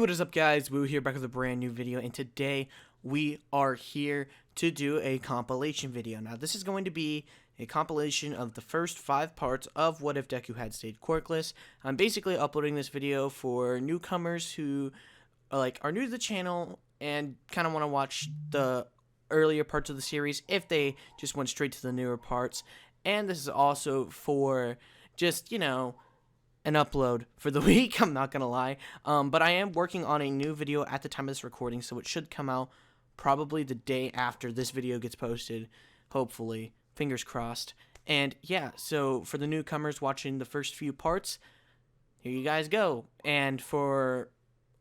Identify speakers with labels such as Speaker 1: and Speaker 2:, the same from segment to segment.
Speaker 1: What is up, guys? Woo here, back with a brand new video, and today we are here to do a compilation video. Now, this is going to be a compilation of the first 5 parts of What If Deku Had Stayed Quirkless. I'm basically uploading this video for newcomers who are new to the channel and kind of want to watch the earlier parts of the series if they just went straight to the newer parts. And this is also for just, an upload for the week, I'm not gonna lie, but I am working on a new video at the time of this recording, so it should come out probably the day after this video gets posted, hopefully, fingers crossed. And yeah, so for the newcomers watching the first few parts, here you guys go. And for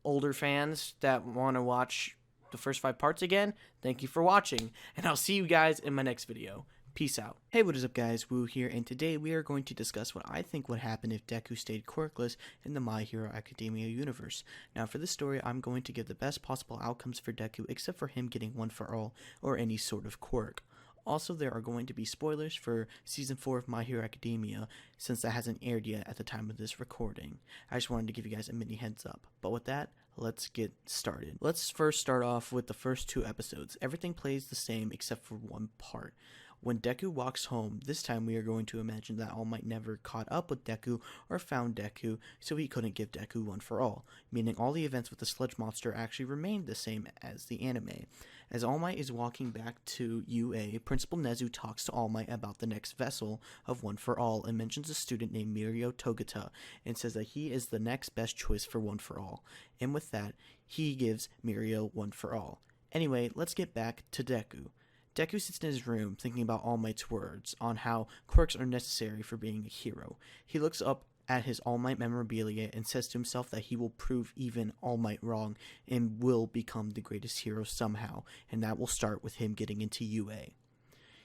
Speaker 1: older fans that want to watch the first 5 parts again, thank you for watching, and I'll see you guys in my next video. Peace out. Hey, what is up, guys? Woo here, and today we are going to discuss what I think would happen if Deku stayed quirkless in the My Hero Academia universe. Now, for this story, I'm going to give the best possible outcomes for Deku, except for him getting one for all, or any sort of quirk. Also, there are going to be spoilers for Season 4 of My Hero Academia, since that hasn't aired yet at the time of this recording. I just wanted to give you guys a mini heads up. But with that, let's get started. Let's first start off with the first 2 episodes. Everything plays the same except for one part. When Deku walks home, this time we are going to imagine that All Might never caught up with Deku or found Deku, so he couldn't give Deku one for all, meaning all the events with the sludge monster actually remained the same as the anime. As All Might is walking back to UA, Principal Nezu talks to All Might about the next vessel of One for All and mentions a student named Mirio Togata and says that he is the next best choice for One for All, and with that, he gives Mirio One for All. Anyway, let's get back to Deku. Deku sits in his room thinking about All Might's words on how quirks are necessary for being a hero. He looks up at his All Might memorabilia and says to himself that he will prove even All Might wrong and will become the greatest hero somehow, and that will start with him getting into UA.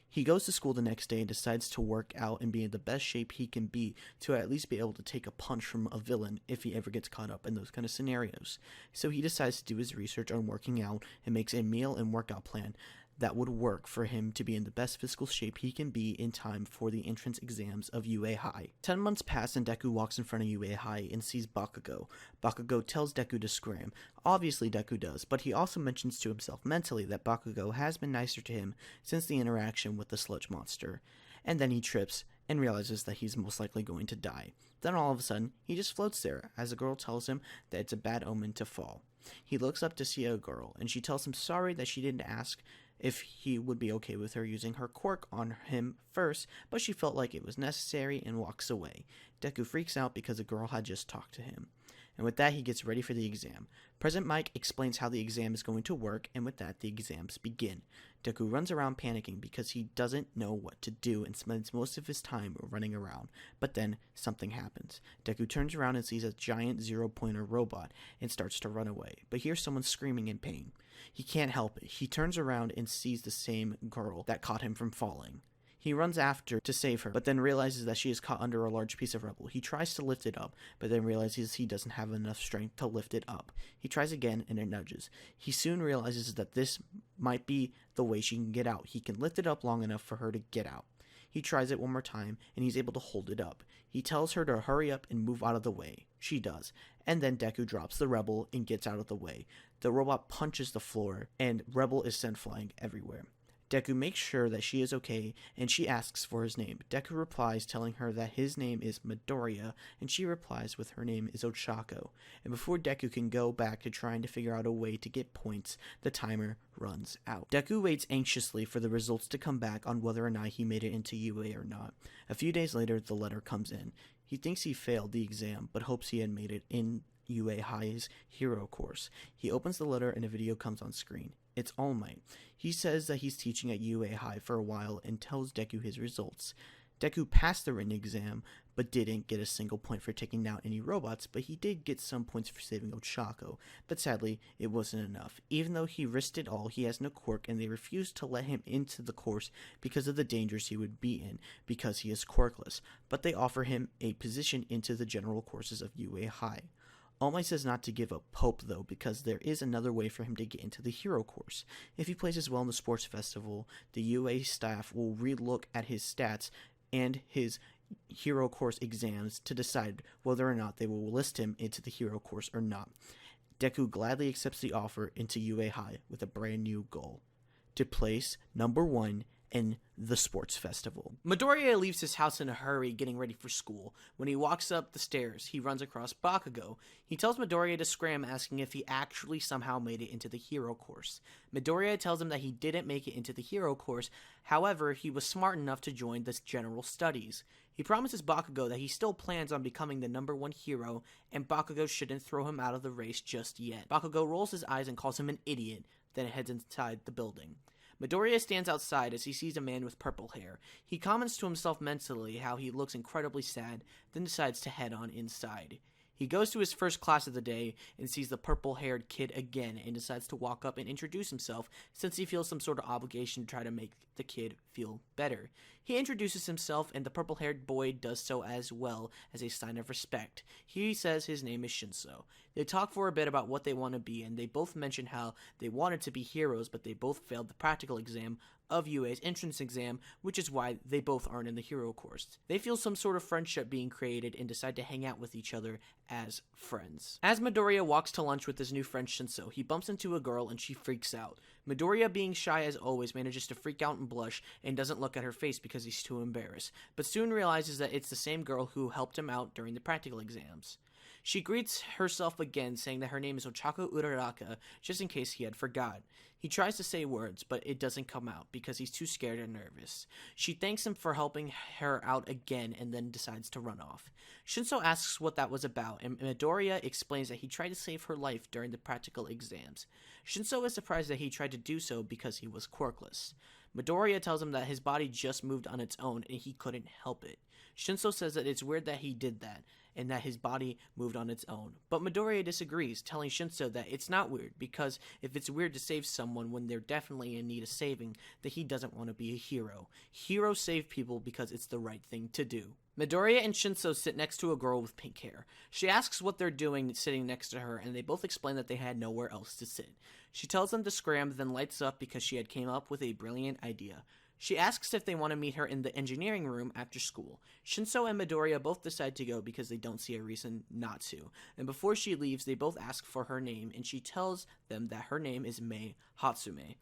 Speaker 1: He goes to school the next day and decides to work out and be in the best shape he can be to at least be able to take a punch from a villain if he ever gets caught up in those kind of scenarios. So he decides to do his research on working out and makes a meal and workout plan that would work for him to be in the best physical shape he can be in time for the entrance exams of UA High. 10 months pass and Deku walks in front of UA High and sees Bakugo. Bakugo tells Deku to scram. Obviously Deku does, but he also mentions to himself mentally that Bakugo has been nicer to him since the interaction with the sludge monster. And then he trips and realizes that he's most likely going to die. Then all of a sudden, he just floats there as a girl tells him that it's a bad omen to fall. He looks up to see a girl, and she tells him sorry that she didn't ask if he would be okay with her using her quirk on him first, but she felt like it was necessary and walks away. Deku freaks out because a girl had just talked to him. And with that, he gets ready for the exam. President Mike explains how the exam is going to work, and with that, the exams begin. Deku runs around panicking because he doesn't know what to do and spends most of his time running around. But then, something happens. Deku turns around and sees a giant zero-pointer robot and starts to run away, but hears someone screaming in pain. He can't help it. He turns around and sees the same girl that caught him from falling. He runs after to save her, but then realizes that she is caught under a large piece of rubble. He tries to lift it up, but then realizes he doesn't have enough strength to lift it up. He tries again, and it nudges. He soon realizes that this might be the way she can get out. He can lift it up long enough for her to get out. He tries it one more time, and he's able to hold it up. He tells her to hurry up and move out of the way. She does, and then Deku drops the rebel and gets out of the way. The robot punches the floor, and Rebel is sent flying everywhere. Deku makes sure that she is okay, and she asks for his name. Deku replies telling her that his name is Midoriya, and she replies with her name is Ochako. And before Deku can go back to trying to figure out a way to get points, the timer runs out. Deku waits anxiously for the results to come back on whether or not he made it into UA or not. A few days later, the letter comes in. He thinks he failed the exam, but hopes he had made it in UA High's hero course. He opens the letter and a video comes on screen. It's All Might. He says that he's teaching at UA High for a while and tells Deku his results. Deku passed the written exam, but didn't get a single point for taking down any robots, but he did get some points for saving Ochako. But sadly, it wasn't enough. Even though he risked it all, he has no quirk, and they refused to let him into the course because of the dangers he would be in, because he is quirkless. But they offer him a position into the general courses of UA High. All Might says not to give up hope, though, because there is another way for him to get into the hero course. If he plays as well in the sports festival, the UA staff will relook at his stats and his hero course exams to decide whether or not they will list him into the hero course or not. Deku gladly accepts the offer into UA High with a brand new goal: to place number 1 in the sports festival. Midoriya leaves his house in a hurry, getting ready for school. When he walks up the stairs, he runs across Bakugo. He tells Midoriya to scram, asking if he actually somehow made it into the hero course. Midoriya tells him that he didn't make it into the hero course, however, he was smart enough to join the general studies. He promises Bakugo that he still plans on becoming the number 1 hero, and Bakugo shouldn't throw him out of the race just yet. Bakugo rolls his eyes and calls him an idiot, then heads inside the building. Midoriya stands outside as he sees a man with purple hair. He comments to himself mentally how he looks incredibly sad, then decides to head on inside. He goes to his first class of the day and sees the purple-haired kid again and decides to walk up and introduce himself since he feels some sort of obligation to try to make the kid feel better. He introduces himself and the purple-haired boy does so as well as a sign of respect. He says his name is Shinso. They talk for a bit about what they want to be, and they both mention how they wanted to be heroes, but they both failed the practical exam of UA's entrance exam, which is why they both aren't in the hero course. They feel some sort of friendship being created and decide to hang out with each other as friends. As Midoriya walks to lunch with his new friend Shinso, he bumps into a girl and she freaks out. Midoriya, being shy as always, manages to freak out and blush and doesn't look at her face because he's too embarrassed, but soon realizes that it's the same girl who helped him out during the practical exams. She greets herself again, saying that her name is Ochako Uraraka, just in case he had forgot. He tries to say words, but it doesn't come out because he's too scared and nervous. She thanks him for helping her out again and then decides to run off. Shinso asks what that was about, and Midoriya explains that he tried to save her life during the practical exams. Shinso is surprised that he tried to do so because he was quirkless. Midoriya tells him that his body just moved on its own and he couldn't help it. Shinso says that it's weird that he did that, and that his body moved on its own. But Midoriya disagrees, telling Shinso that it's not weird, because if it's weird to save someone when they're definitely in need of saving, that he doesn't want to be a hero. Heroes save people because it's the right thing to do. Midoriya and Shinso sit next to a girl with pink hair. She asks what they're doing sitting next to her, and they both explain that they had nowhere else to sit. She tells them to scram, then lights up because she had came up with a brilliant idea. She asks if they want to meet her in the engineering room after school. Shinso and Midoriya both decide to go because they don't see a reason not to. And before she leaves, they both ask for her name, and she tells them that her name is Mei Hatsume.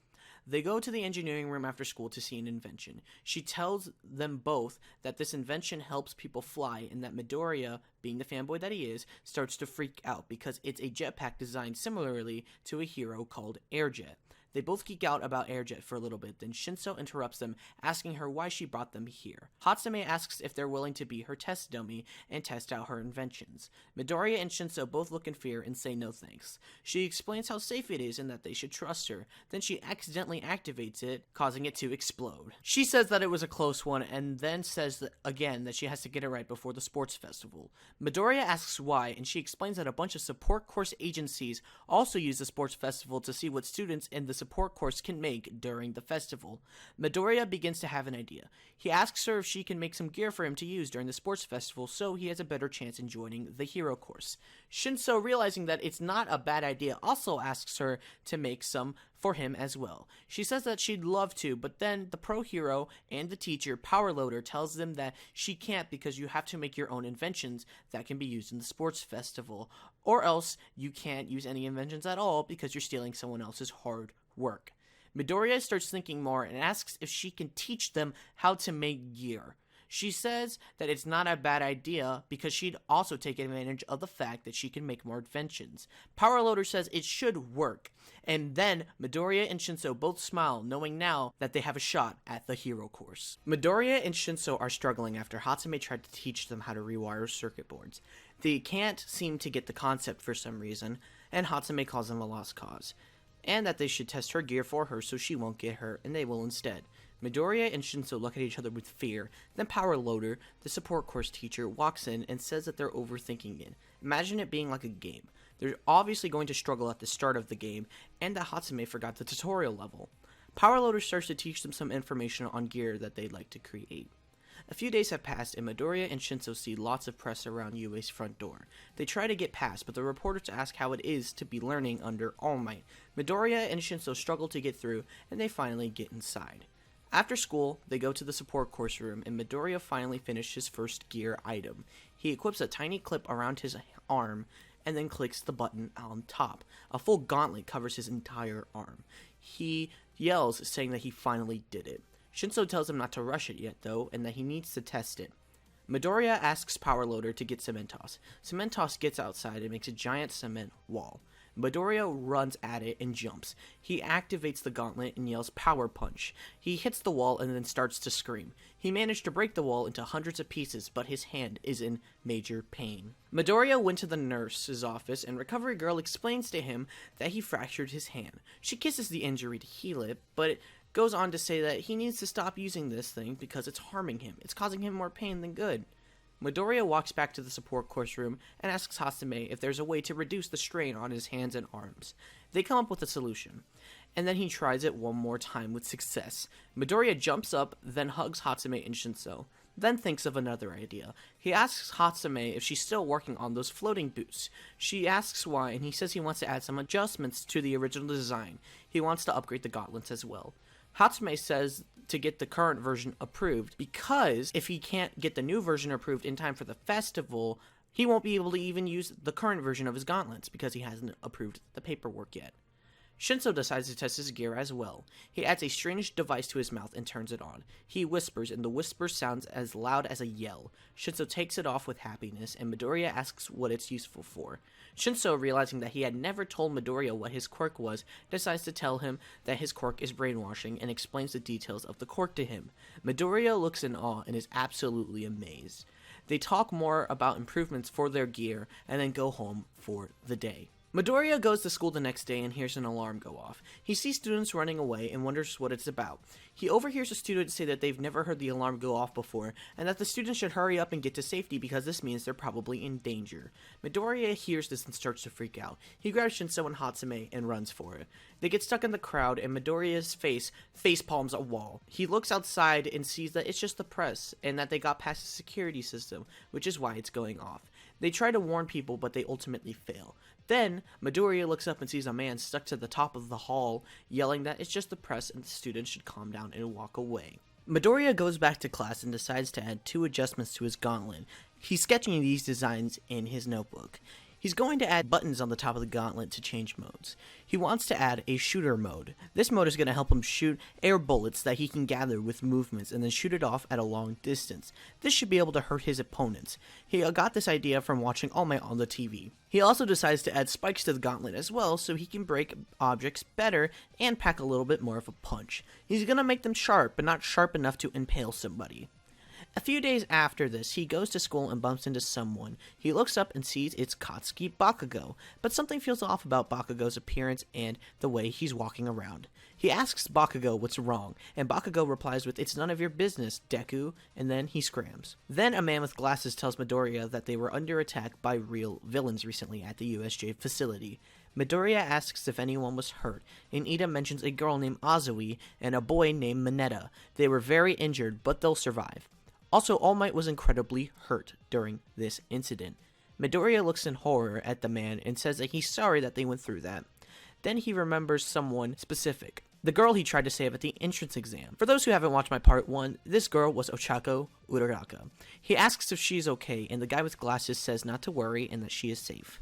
Speaker 1: They go to the engineering room after school to see an invention. She tells them both that this invention helps people fly, and that Midoriya, being the fanboy that he is, starts to freak out because it's a jetpack designed similarly to a hero called Airjet. They both geek out about Airjet for a little bit, then Shinso interrupts them, asking her why she brought them here. Hatsume asks if they're willing to be her test dummy and test out her inventions. Midoriya and Shinso both look in fear and say no thanks. She explains how safe it is and that they should trust her. Then she accidentally activates it, causing it to explode. She says that it was a close one, and then says again that she has to get it right before the sports festival. Midoriya asks why, and she explains that a bunch of support course agencies also use the sports festival to see what students in the support course can make during the festival. Midoriya begins to have an idea. He asks her if she can make some gear for him to use during the sports festival so he has a better chance in joining the hero course. Shinso, realizing that it's not a bad idea, also asks her to make some for him as well. She says that she'd love to, but then the pro hero and the teacher, Power Loader, tells them that she can't because you have to make your own inventions that can be used in the sports festival, or else you can't use any inventions at all because you're stealing someone else's hard work. Midoriya starts thinking more and asks if she can teach them how to make gear. She says that it's not a bad idea because she'd also take advantage of the fact that she can make more inventions. Power Loader says it should work, and then Midoriya and Shinso both smile, knowing now that they have a shot at the hero course. Midoriya and Shinso are struggling after Hatsume tried to teach them how to rewire circuit boards. They can't seem to get the concept for some reason, and Hatsume calls them a lost cause, and that they should test her gear for her so she won't get hurt, and they will instead. Midoriya and Shinso look at each other with fear. Then Power Loader, the support course teacher, walks in and says that they're overthinking it. Imagine it being like a game. They're obviously going to struggle at the start of the game, and that Hatsume forgot the tutorial level. Power Loader starts to teach them some information on gear that they'd like to create. A few days have passed, and Midoriya and Shinso see lots of press around UA's front door. They try to get past, but the reporters ask how it is to be learning under All Might. Midoriya and Shinso struggle to get through, and they finally get inside. After school, they go to the support course room, and Midoriya finally finishes his first gear item. He equips a tiny clip around his arm, and then clicks the button on top. A full gauntlet covers his entire arm. He yells, saying that he finally did it. Shinso tells him not to rush it yet, though, and that he needs to test it. Midoriya asks Power Loader to get Cementoss. Cementoss gets outside and makes a giant cement wall. Midoriya runs at it and jumps. He activates the gauntlet and yells Power Punch. He hits the wall and then starts to scream. He managed to break the wall into hundreds of pieces, but his hand is in major pain. Midoriya went to the nurse's office and Recovery Girl explains to him that he fractured his hand. She kisses the injury to heal it, but goes on to say that he needs to stop using this thing because it's harming him. It's causing him more pain than good. Midoriya walks back to the support course room and asks Hatsume if there's a way to reduce the strain on his hands and arms. They come up with a solution, and then he tries it one more time with success. Midoriya jumps up, then hugs Hatsume and Shinso, then thinks of another idea. He asks Hatsume if she's still working on those floating boots. She asks why, and he says he wants to add some adjustments to the original design. He wants to upgrade the gauntlets as well. Hatsume says to get the current version approved because if he can't get the new version approved in time for the festival, he won't be able to even use the current version of his gauntlets because he hasn't approved the paperwork yet. Shinso decides to test his gear as well. He adds a strange device to his mouth and turns it on. He whispers, and the whisper sounds as loud as a yell. Shinso takes it off with happiness, and Midoriya asks what it's useful for. Shinso, realizing that he had never told Midoriya what his quirk was, decides to tell him that his quirk is brainwashing and explains the details of the quirk to him. Midoriya looks in awe and is absolutely amazed. They talk more about improvements for their gear and then go home for the day. Midoriya goes to school the next day and hears an alarm go off. He sees students running away and wonders what it's about. He overhears a student say that they've never heard the alarm go off before, and that the students should hurry up and get to safety because this means they're probably in danger. Midoriya hears this and starts to freak out. He grabs Shinso and Hatsume and runs for it. They get stuck in the crowd and Midoriya's face palms a wall. He looks outside and sees that it's just the press, and that they got past the security system, which is why it's going off. They try to warn people, but they ultimately fail. Then, Midoriya looks up and sees a man stuck to the top of the hall, yelling that it's just the press and the students should calm down and walk away. Midoriya goes back to class and decides to add 2 adjustments to his gauntlet. He's sketching these designs in his notebook. He's going to add buttons on the top of the gauntlet to change modes. He wants to add a shooter mode. This mode is going to help him shoot air bullets that he can gather with movements and then shoot it off at a long distance. This should be able to hurt his opponents. He got this idea from watching All Might on the TV. He also decides to add spikes to the gauntlet as well so he can break objects better and pack a little bit more of a punch. He's going to make them sharp, but not sharp enough to impale somebody. A few days after this, he goes to school and bumps into someone. He looks up and sees it's Katsuki Bakugo, but something feels off about Bakugo's appearance and the way he's walking around. He asks Bakugo what's wrong, and Bakugo replies with, "It's none of your business, Deku," and then he scrams. Then a man with glasses tells Midoriya that they were under attack by real villains recently at the USJ facility. Midoriya asks if anyone was hurt, and Ida mentions a girl named Azui and a boy named Mineta. They were very injured, but they'll survive. Also, All Might was incredibly hurt during this incident. Midoriya looks in horror at the man and says that he's sorry that they went through that. Then he remembers someone specific, the girl he tried to save at the entrance exam. For those who haven't watched my part 1, this girl was Ochako Uraraka. He asks if she's okay, and the guy with glasses says not to worry and that she is safe.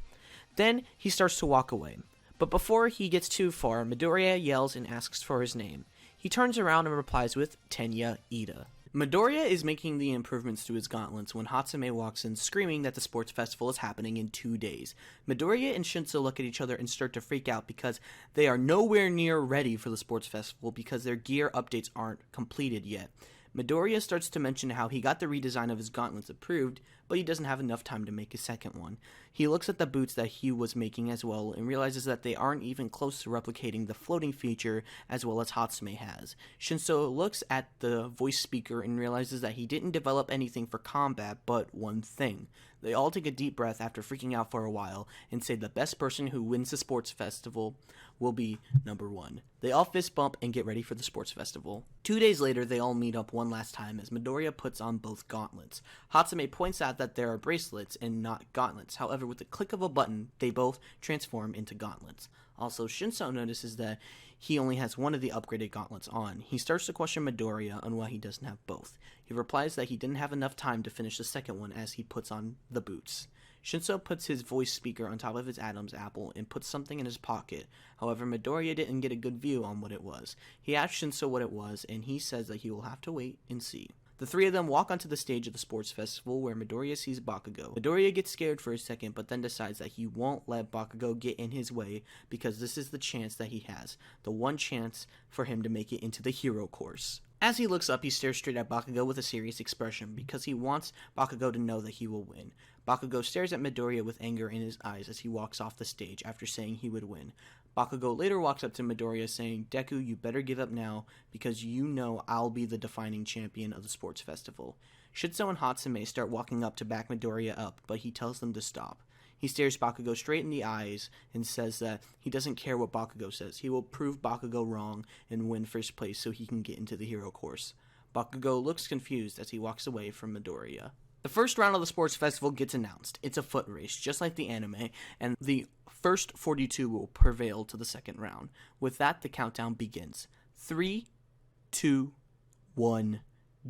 Speaker 1: Then he starts to walk away. But before he gets too far, Midoriya yells and asks for his name. He turns around and replies with Tenya Ida. Midoriya is making the improvements to his gauntlets when Hatsume walks in screaming that the sports festival is happening in 2 days. Midoriya and Shinso look at each other and start to freak out because they are nowhere near ready for the sports festival because their gear updates aren't completed yet. Midoriya starts to mention how he got the redesign of his gauntlets approved, but he doesn't have enough time to make a second one. He looks at the boots that he was making as well and realizes that they aren't even close to replicating the floating feature as well as Hatsume has. Shinso looks at the voice speaker and realizes that he didn't develop anything for combat but one thing. They all take a deep breath after freaking out for a while and say the best person who wins the sports festival will be number 1. They all fist bump and get ready for the sports festival. 2 days later, they all meet up one last time as Midoriya puts on both gauntlets. Hatsume points out that there are bracelets and not gauntlets. However, with the click of a button, they both transform into gauntlets. Also, Shinso notices that he only has one of the upgraded gauntlets on. He starts to question Midoriya on why he doesn't have both. He replies that he didn't have enough time to finish the second one as he puts on the boots. Shinso puts his voice speaker on top of his Adam's apple and puts something in his pocket. However, Midoriya didn't get a good view on what it was. He asked Shinso what it was, and he says that he will have to wait and see. The three of them walk onto the stage of the sports festival where Midoriya sees Bakugo. Midoriya gets scared for a second, but then decides that he won't let Bakugo get in his way because this is the chance that he has. The one chance for him to make it into the hero course. As he looks up, he stares straight at Bakugo with a serious expression because he wants Bakugo to know that he will win. Bakugo stares at Midoriya with anger in his eyes as he walks off the stage after saying he would win. Bakugo later walks up to Midoriya saying, "Deku, you better give up now because you know I'll be the defining champion of the sports festival." Shinso and Hatsume start walking up to back Midoriya up, but he tells them to stop. He stares Bakugo straight in the eyes and says that he doesn't care what Bakugo says. He will prove Bakugo wrong and win first place so he can get into the hero course. Bakugo looks confused as he walks away from Midoriya. The first round of the sports festival gets announced. It's a foot race, just like the anime, and the first 42 will prevail to the second round. With that, the countdown begins. 3, 2, 1,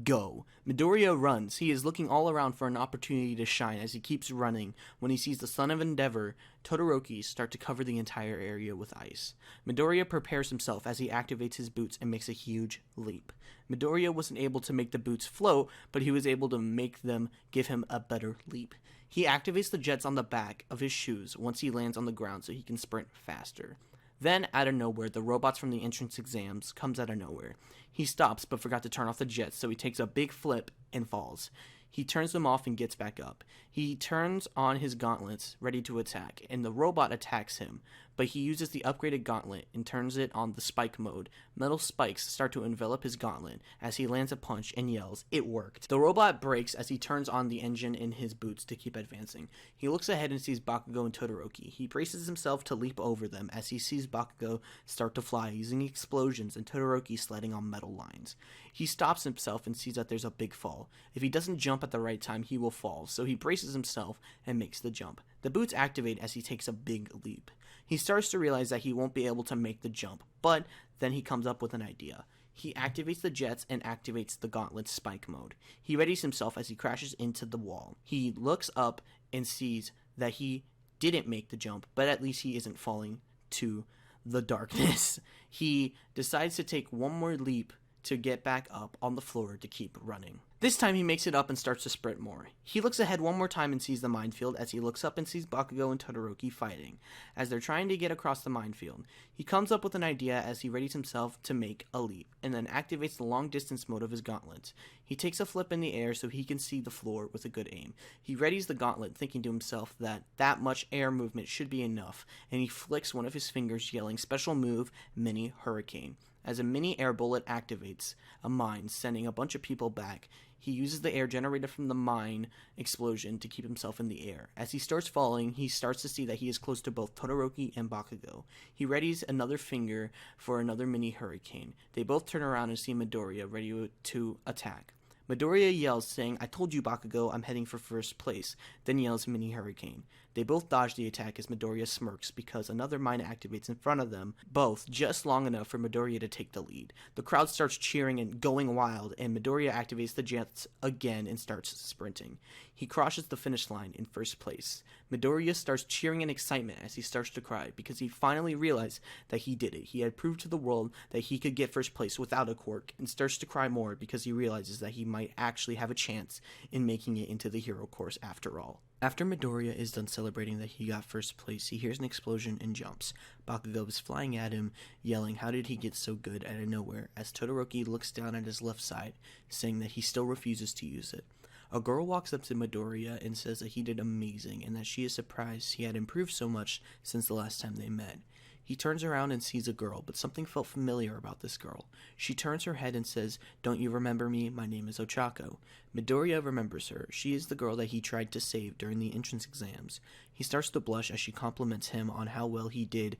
Speaker 1: go. Midoriya runs. He is looking all around for an opportunity to shine as he keeps running when he sees the Son of Endeavor, Todoroki, start to cover the entire area with ice. Midoriya prepares himself as he activates his boots and makes a huge leap. Midoriya wasn't able to make the boots float, but he was able to make them give him a better leap. He activates the jets on the back of his shoes once he lands on the ground so he can sprint faster. Then, out of nowhere, the robots from the entrance exams comes out of nowhere. He stops but forgot to turn off the jets, so he takes a big flip and falls. He turns them off and gets back up. He turns on his gauntlets, ready to attack, and the robot attacks him, but he uses the upgraded gauntlet and turns it on the spike mode. Metal spikes start to envelop his gauntlet as he lands a punch and yells, "It worked." The robot brakes as he turns on the engine in his boots to keep advancing. He looks ahead and sees Bakugo and Todoroki. He braces himself to leap over them as he sees Bakugo start to fly using explosions and Todoroki sliding on metal lines. He stops himself and sees that there's a big fall. If he doesn't jump at the right time, he will fall, so he braces himself and makes the jump. The boots activate as he takes a big leap. He starts to realize that he won't be able to make the jump, but then he comes up with an idea. He activates the jets and activates the gauntlet's spike mode. He readies himself as he crashes into the wall. He looks up and sees that he didn't make the jump, but at least he isn't falling to the darkness. He decides to take one more leap to get back up on the floor to keep running. This time he makes it up and starts to sprint more. He looks ahead one more time and sees the minefield as he looks up and sees Bakugo and Todoroki fighting as they're trying to get across the minefield. He comes up with an idea as he readies himself to make a leap and then activates the long distance mode of his gauntlets. He takes a flip in the air so he can see the floor with a good aim. He readies the gauntlet thinking to himself that much air movement should be enough, and he flicks one of his fingers yelling, "Special move, Mini Hurricane." As a mini air bullet activates a mine, sending a bunch of people back, he uses the air generated from the mine explosion to keep himself in the air. As he starts falling, he starts to see that he is close to both Todoroki and Bakugo. He readies another finger for another mini hurricane. They both turn around and see Midoriya ready to attack. Midoriya yells, saying, "I told you, Bakugo, I'm heading for first place," then yells Mini Hurricane. They both dodge the attack as Midoriya smirks because another mine activates in front of them, both just long enough for Midoriya to take the lead. The crowd starts cheering and going wild, and Midoriya activates the jets again and starts sprinting. He crosses the finish line in first place. Midoriya starts cheering in excitement as he starts to cry because he finally realized that he did it. He had proved to the world that he could get first place without a quirk, and starts to cry more because he realizes that he might actually have a chance in making it into the hero course after all. After Midoriya is done celebrating that he got first place, he hears an explosion and jumps. Bakugo is flying at him, yelling, "How did he get so good?" out of nowhere, as Todoroki looks down at his left side, saying that he still refuses to use it. A girl walks up to Midoriya and says that he did amazing and that she is surprised he had improved so much since the last time they met. He turns around and sees a girl, but something felt familiar about this girl. She turns her head and says, "Don't you remember me? My name is Ochako." Midoriya remembers her. She is the girl that he tried to save during the entrance exams. He starts to blush as she compliments him on how well he did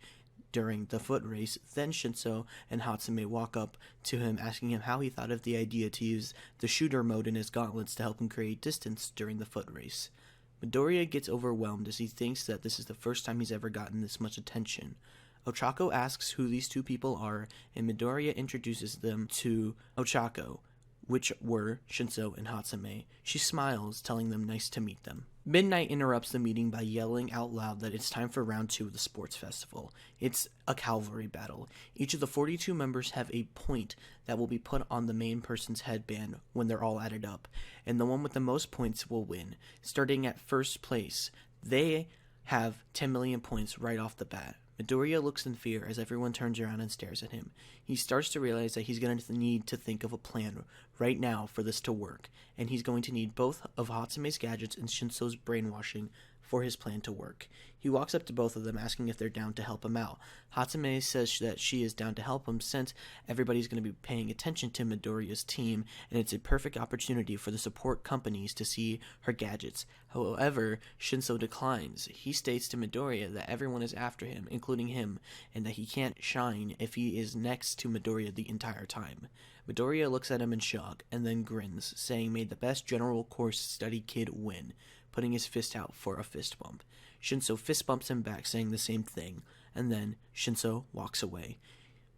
Speaker 1: during the foot race. Then Shinso and Hatsume walk up to him asking him how he thought of the idea to use the shooter mode in his gauntlets to help him create distance during the foot race. Midoriya gets overwhelmed as he thinks that this is the first time he's ever gotten this much attention. Ochako asks who these two people are, and Midoriya introduces them to Ochako. which were Shinso and Hatsume. She smiles, telling them nice to meet them. Midnight interrupts the meeting by yelling out loud that it's time for round 2 of the sports festival. It's a cavalry battle. Each of the 42 members have a point that will be put on the main person's headband when they're all added up, and the one with the most points will win. Starting at first place, they have 10 million points right off the bat. Midoriya looks in fear as everyone turns around and stares at him. He starts to realize that he's going to need to think of a plan right now for this to work, and he's going to need both of Hatsume's gadgets and Shinso's brainwashing for his plan to work. He walks up to both of them, asking if they're down to help him out. Hatsume says that she is down to help him since everybody's going to be paying attention to Midoriya's team, and it's a perfect opportunity for the support companies to see her gadgets. However, Shinso declines. He states to Midoriya that everyone is after him, including him, and that he can't shine if he is next to Midoriya the entire time. Midoriya looks at him in shock, and then grins, saying, "May the best general course study kid win," putting his fist out for a fist bump. Shinso fist bumps him back, saying the same thing, and then Shinso walks away.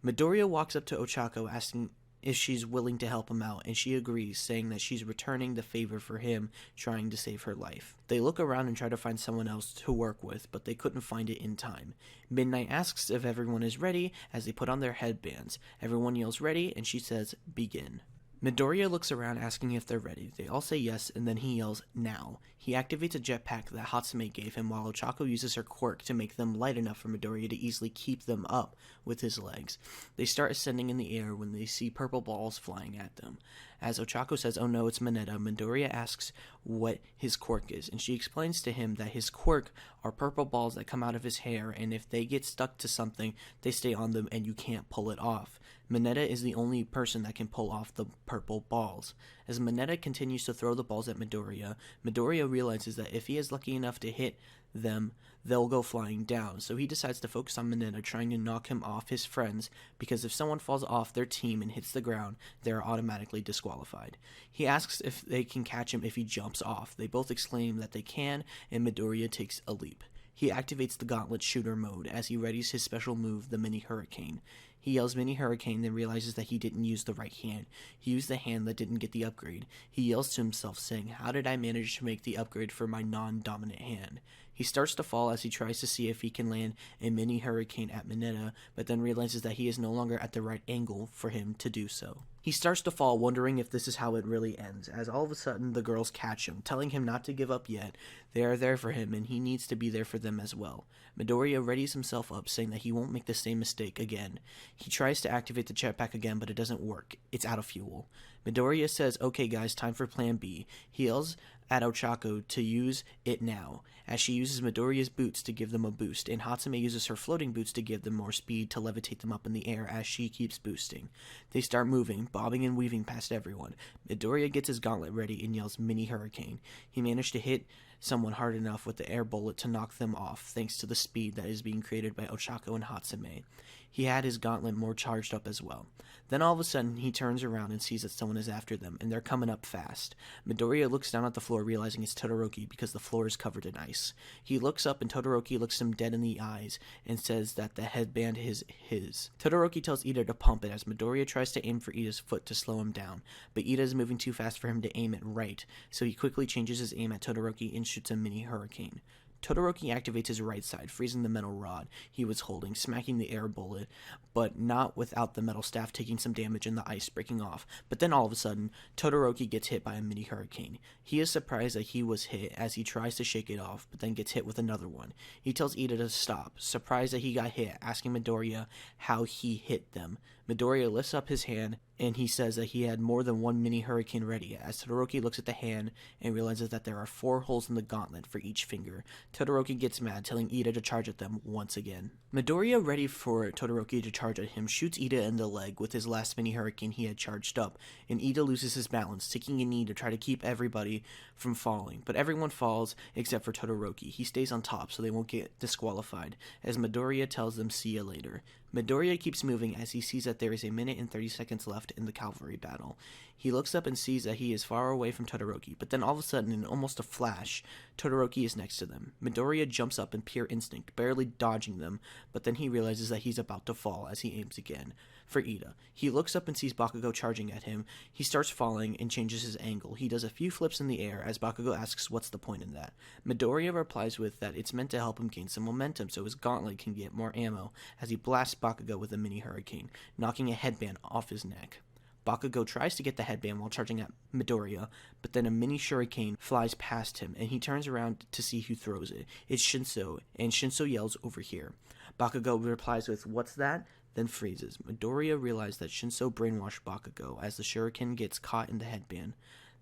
Speaker 1: Midoriya walks up to Ochako, asking if she's willing to help him out, and she agrees, saying that she's returning the favor for him trying to save her life. They look around and try to find someone else to work with, but they couldn't find it in time. Midnight asks if everyone is ready as they put on their headbands. Everyone yells ready, and she says, "Begin." Midoriya looks around asking if they're ready. They all say yes, and then he yells, "Now." He activates a jetpack that Hatsume gave him, while Ochako uses her quirk to make them light enough for Midoriya to easily keep them up with his legs. They start ascending in the air when they see purple balls flying at them. As Ochako says, "Oh no, it's Mineta," Midoriya asks what his quirk is, and she explains to him that his quirk are purple balls that come out of his hair, and if they get stuck to something, they stay on them and you can't pull it off. Mineta is the only person that can pull off the purple balls. As Mineta continues to throw the balls at Midoriya, Midoriya realizes that if he is lucky enough to hit them, they'll go flying down, so he decides to focus on Mineta, trying to knock him off his friends, because if someone falls off their team and hits the ground, they are automatically disqualified. He asks if they can catch him if he jumps off. They both exclaim that they can, and Midoriya takes a leap. He activates the gauntlet shooter mode as he readies his special move, the mini hurricane. He yells mini hurricane, then realizes that he didn't use the right hand. He used the hand that didn't get the upgrade. He yells to himself, saying, "How did I manage to make the upgrade for my non-dominant hand?" He starts to fall as he tries to see if he can land a mini hurricane at Mineta, but then realizes that he is no longer at the right angle for him to do so. He starts to fall, wondering if this is how it really ends, as all of a sudden the girls catch him, telling him not to give up yet. They are there for him, and he needs to be there for them as well. Midoriya readies himself up, saying that he won't make the same mistake again. He tries to activate the jetpack again, but it doesn't work. It's out of fuel. Midoriya says, "Okay guys, time for plan B." He yells at Ochako to use it now, as she uses Midoriya's boots to give them a boost, and Hatsume uses her floating boots to give them more speed to levitate them up in the air as she keeps boosting. They start moving, bobbing and weaving past everyone. Midoriya gets his gauntlet ready and yells mini hurricane. He managed to hit someone hard enough with the air bullet to knock them off, thanks to the speed that is being created by Ochako and Hatsume. He had his gauntlet more charged up as well. Then all of a sudden, he turns around and sees that someone is after them, and they're coming up fast. Midoriya looks down at the floor, realizing it's Todoroki because the floor is covered in ice. He looks up, and Todoroki looks him dead in the eyes and says that the headband is his. Todoroki tells Ida to pump it as Midoriya tries to aim for Ida's foot to slow him down, but Ida is moving too fast for him to aim it right, so he quickly changes his aim at Todoroki and shoots a mini hurricane. Todoroki activates his right side, freezing the metal rod he was holding, smacking the air bullet, but not without the metal staff taking some damage and the ice breaking off. But then all of a sudden, Todoroki gets hit by a mini hurricane. He is surprised that he was hit as he tries to shake it off, but then gets hit with another one. He tells Ida to stop, surprised that he got hit, asking Midoriya how he hit them. Midoriya lifts up his hand, and he says that he had more than one mini hurricane ready, as Todoroki looks at the hand and realizes that there are 4 holes in the gauntlet for each finger. Todoroki gets mad, telling Ida to charge at them once again. Midoriya, ready for Todoroki to charge at him, shoots Ida in the leg with his last mini hurricane he had charged up, and Ida loses his balance, taking a knee to try to keep everybody from falling. But everyone falls except for Todoroki. He stays on top so they won't get disqualified, as Midoriya tells them see ya later. Midoriya keeps moving as he sees that there is a minute and 30 seconds left in the cavalry battle. He looks up and sees that he is far away from Todoroki, but then all of a sudden, in almost a flash, Todoroki is next to them. Midoriya jumps up in pure instinct, barely dodging them, but then he realizes that he's about to fall as he aims again for Ida. He looks up and sees Bakugo charging at him. He starts falling and changes his angle. He does a few flips in the air as Bakugo asks what's the point in that. Midoriya replies with that it's meant to help him gain some momentum so his gauntlet can get more ammo as he blasts Bakugo with a mini hurricane, knocking a headband off his neck. Bakugo tries to get the headband while charging at Midoriya, but then a mini shuriken flies past him, and he turns around to see who throws it. It's Shinso, and Shinso yells, "Over here." Bakugo replies with, "What's that?" then freezes. Midoriya realizes that Shinso brainwashed Bakugo as the shuriken gets caught in the headband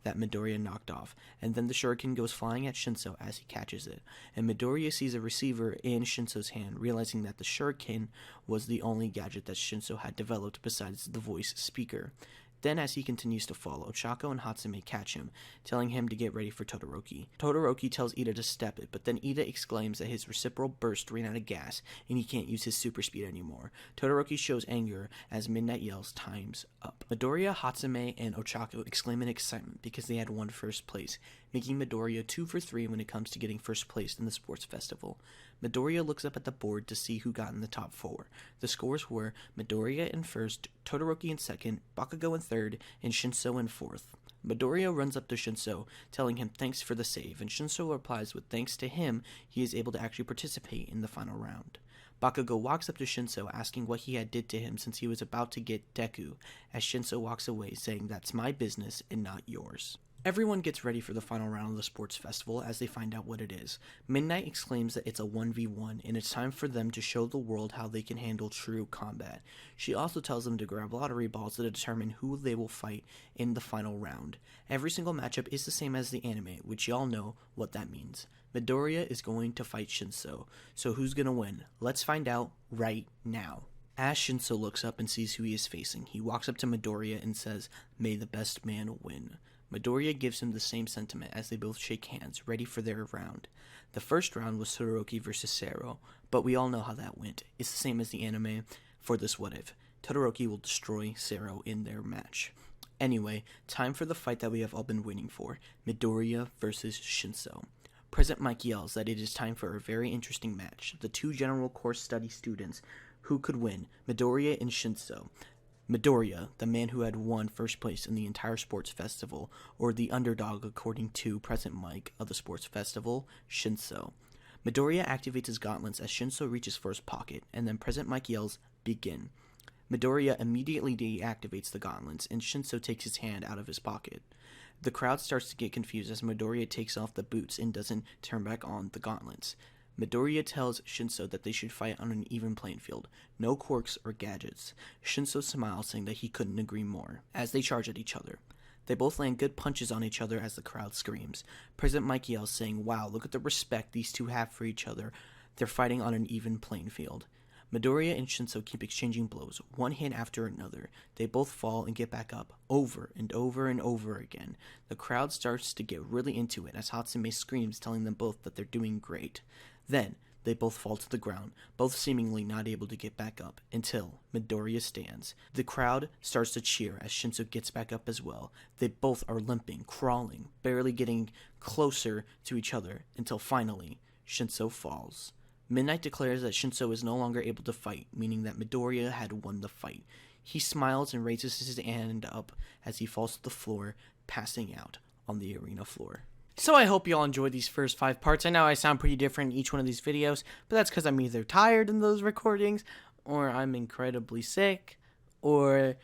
Speaker 1: that Midoriya knocked off, and then the shuriken goes flying at Shinso as he catches it, and Midoriya sees a receiver in Shinso's hand, realizing that the shuriken was the only gadget that Shinso had developed besides the voice speaker. Then, as he continues to fall, Ochako and Hatsume catch him, telling him to get ready for Todoroki. Todoroki tells Ida to step it, but then Ida exclaims that his reciprocal burst ran out of gas, and he can't use his super speed anymore. Todoroki shows anger as Midnight yells, "Time's up." Midoriya, Hatsume, and Ochako exclaim in excitement because they had won first place, making Midoriya 2 for 3 when it comes to getting first place in the sports festival. Midoriya looks up at the board to see who got in the top 4. The scores were Midoriya in first, Todoroki in second, Bakugo in third, and Shinso in fourth. Midoriya runs up to Shinso, telling him thanks for the save, and Shinso replies with thanks to him, he is able to actually participate in the final round. Bakugo walks up to Shinso, asking what he had did to him since he was about to get Deku, as Shinso walks away, saying that's my business and not yours. Everyone gets ready for the final round of the sports festival as they find out what it is. Midnight exclaims that it's a 1v1 and it's time for them to show the world how they can handle true combat. She also tells them to grab lottery balls to determine who they will fight in the final round. Every single matchup is the same as the anime, which y'all know what that means. Midoriya is going to fight Shinso, so who's gonna win? Let's find out right now. As Shinso looks up and sees who he is facing, he walks up to Midoriya and says, "May the best man win." Midoriya gives him the same sentiment as they both shake hands, ready for their round. The first round was Todoroki versus Sero, but we all know how that went. It's the same as the anime for this what if. Todoroki will destroy Sero in their match. Anyway, time for the fight that we have all been waiting for, Midoriya versus Shinso. President Mike yells that it is time for a very interesting match. The two general course study students who could win, Midoriya and Shinso. Midoriya, the man who had won first place in the entire sports festival, or the underdog according to President Mike of the sports festival, Shinso. Midoriya activates his gauntlets as Shinso reaches for his pocket, and then President Mike yells, "Begin." Midoriya immediately deactivates the gauntlets, and Shinso takes his hand out of his pocket. The crowd starts to get confused as Midoriya takes off the boots and doesn't turn back on the gauntlets. Midoriya tells Shinso that they should fight on an even playing field, no quirks or gadgets. Shinso smiles, saying that he couldn't agree more, as they charge at each other. They both land good punches on each other as the crowd screams. President Mike yells, saying, "Wow, look at the respect these two have for each other. They're fighting on an even playing field." Midoriya and Shinso keep exchanging blows, one hit after another. They both fall and get back up, over and over and over again. The crowd starts to get really into it as Hatsume screams, telling them both that they're doing great. Then, they both fall to the ground, both seemingly not able to get back up, until Midoriya stands. The crowd starts to cheer as Shinso gets back up as well. They both are limping, crawling, barely getting closer to each other, until finally, Shinso falls. Midnight declares that Shinso is no longer able to fight, meaning that Midoriya had won the fight. He smiles and raises his hand up as he falls to the floor, passing out on the arena floor. So I hope you all enjoyed these first 5 parts. I know I sound pretty different in each one of these videos, but that's because I'm either tired in those recordings, or I'm incredibly sick, or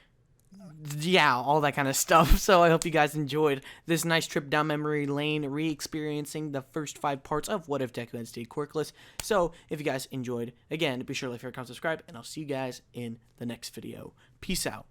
Speaker 1: yeah, all that kind of stuff. So I hope you guys enjoyed this nice trip down memory lane, re-experiencing the first 5 parts of What If Deku had stayed quirkless. So if you guys enjoyed, again, be sure to like, favorite, comment, subscribe, and I'll see you guys in the next video. Peace out.